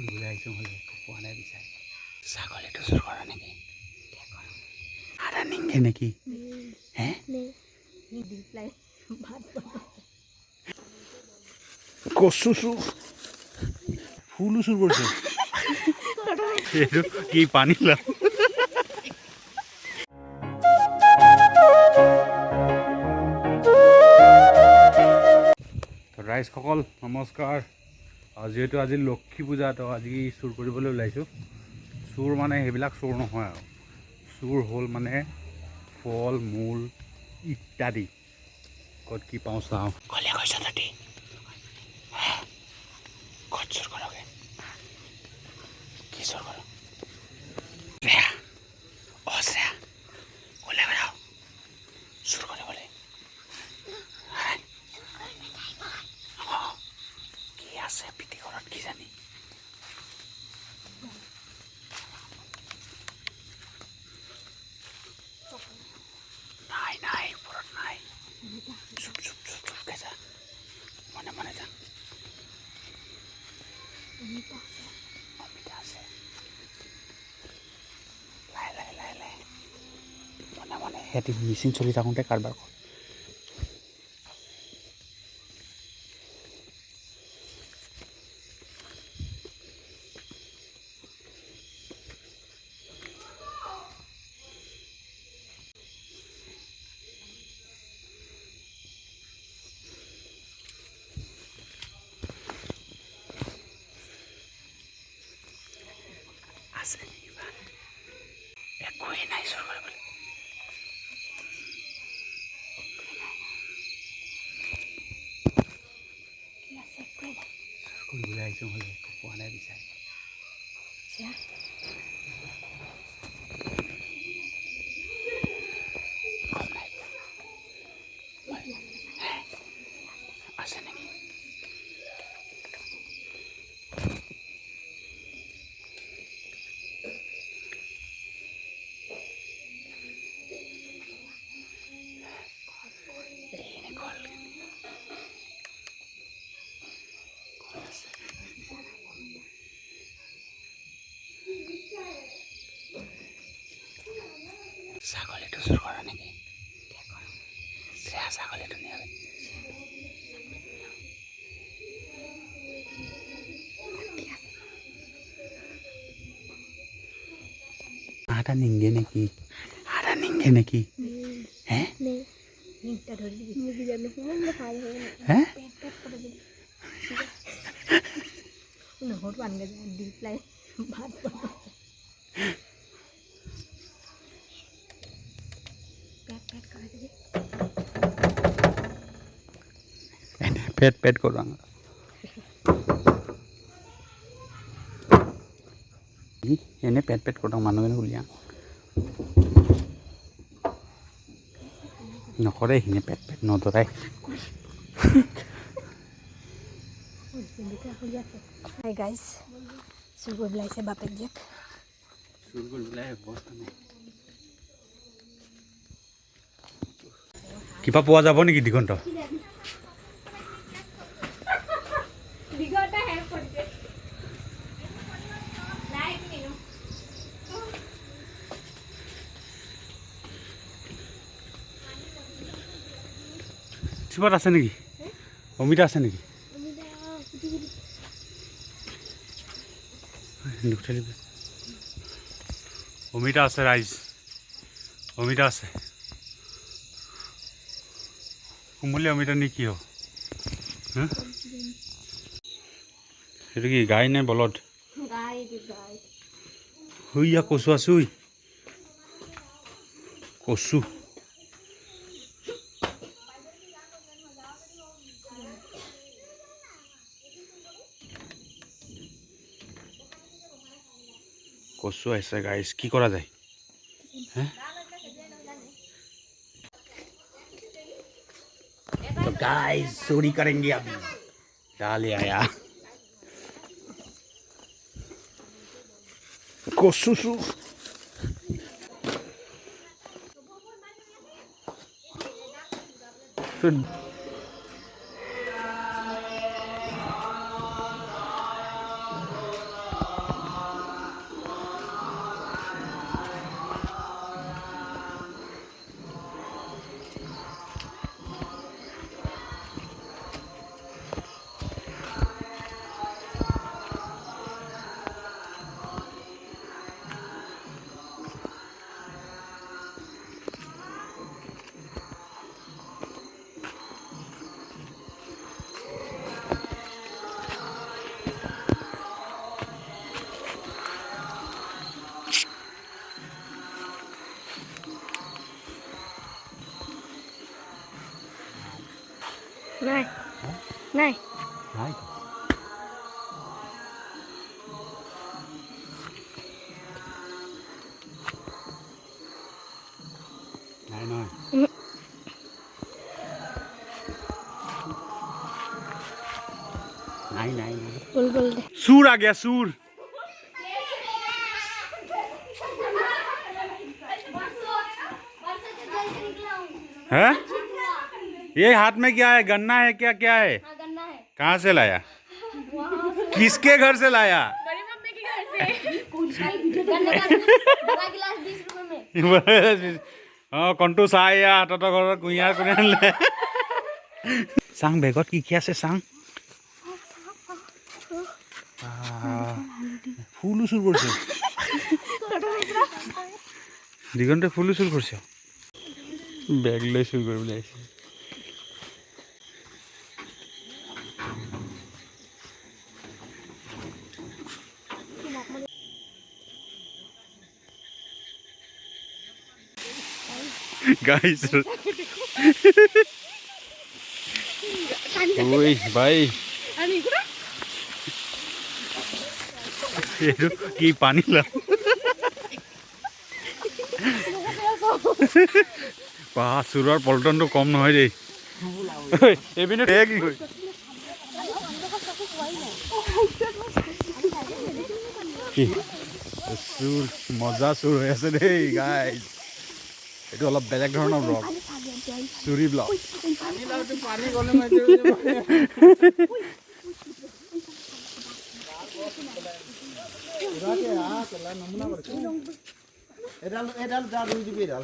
বুজাইছোঁ হ'লে পোৱা নাই বিচাৰি ছাগলীটো চুৰ কৰা নেকি আদা নিংগে নেকি হে কচু চুৰ ফুলো চুৰ কৰিছে এইটো কি পানী লা ৰাইজসকল নমস্কাৰ যেহেতু আজি লক্ষী পূজা তো আজি চুৰ কৰিবলৈ ওলাইছোঁ চুৰ মানে সেইবিলাক চুৰ নহয় আৰু চুৰ হ'ল মানে ফল মূল ইত্যাদি ক'ত কি পাওঁ চাওঁ ক'লে কৈছা তাতে ক'ত চুৰ কৰোগে কি চুৰ কৰোঁ ৰেয়া অশ্ৰেয়া ক'লে গ'লে চুৰ কৰিবলৈ কি আছে পিঠিখনত কি জানি নাই নাই ওপৰত নাই চুপ চুপ চুপ চুপকে যা মনে মনে যা অমিতা আছে লাই লাই লাই লাই মনে মনে সিহঁতি মেচিন চলি থাকোঁতে কাৰবাৰ কৰ আছে কিবা একোৱেই নাই চুৰ কৰিবলৈ চুৰ কৰিবলৈ আহিছোঁ হ'লে পোৱা নাই বিচাৰি গম নাই আছে নেকি ছাগলীটো চুৰ কৰা নেকি ছাগলীটো নিয়ে আদা নিংগে নেকি আদা নিংগে নেকি হে হে পেট পেট কৰোঁ এনে পেট পেট কৰোঁ মানুহজনে উলিয়াওঁ নকৰে সিনে পেট পেট নধৰাই হাই গাইজ চুৰ কৰি পেলাইছে বাপেক জীয়েক চুৰ কৰি পেলাই অৱস্থা নাই কিবা পোৱা যাব নেকি দিগন্ত কিবা আছে নেকি অমিতা আছে নেকি অমিতা আছে ৰাইজ অমিতা আছে কোমলীয়া অমিতা নে কি হ'ব সেইটো কি গাই নে বলদ হইয়া কচু আছো কচু কচু আহিছে গাইজ কি কৰা যায় হে तो गाइस चोरी करेंगे अभी डाल आया कोसुसु फिर নাই নাই नहीं नहीं बोल बोल दे सूर आ गया सूर है ये हाथ में क्या है गन्ना है क्या क्या है गन्ना है कहाँ से लाया किसके घर से लाया मेरी मम्मी के घर से गन्ने का बड़ा गिलास 20 रुपए में हाँ कण्टु चाह या हाथৰ ঘৰত কুঁহিয়াৰ কোনে আনিলে চাং বেগত কি আছে চাং ফুলো চুৰ কৰিছে দিগন্তে ফুলো চুৰ কৰিছে বেগ লৈ চুৰ কৰিবলৈ আহিছে गाइस ओए भाई ये की पानी ला सुरर पल्टन तो कम নহয় দেই এবিনে বেগ লৈ সুর মজা সুর হৈ আছে দেই গাইস এটো অলপ বেলেগ ধৰণৰ ব্লগ চুৰি ব্লগ পানী গলে মই এডাল যা ৰুই দিবি এডাল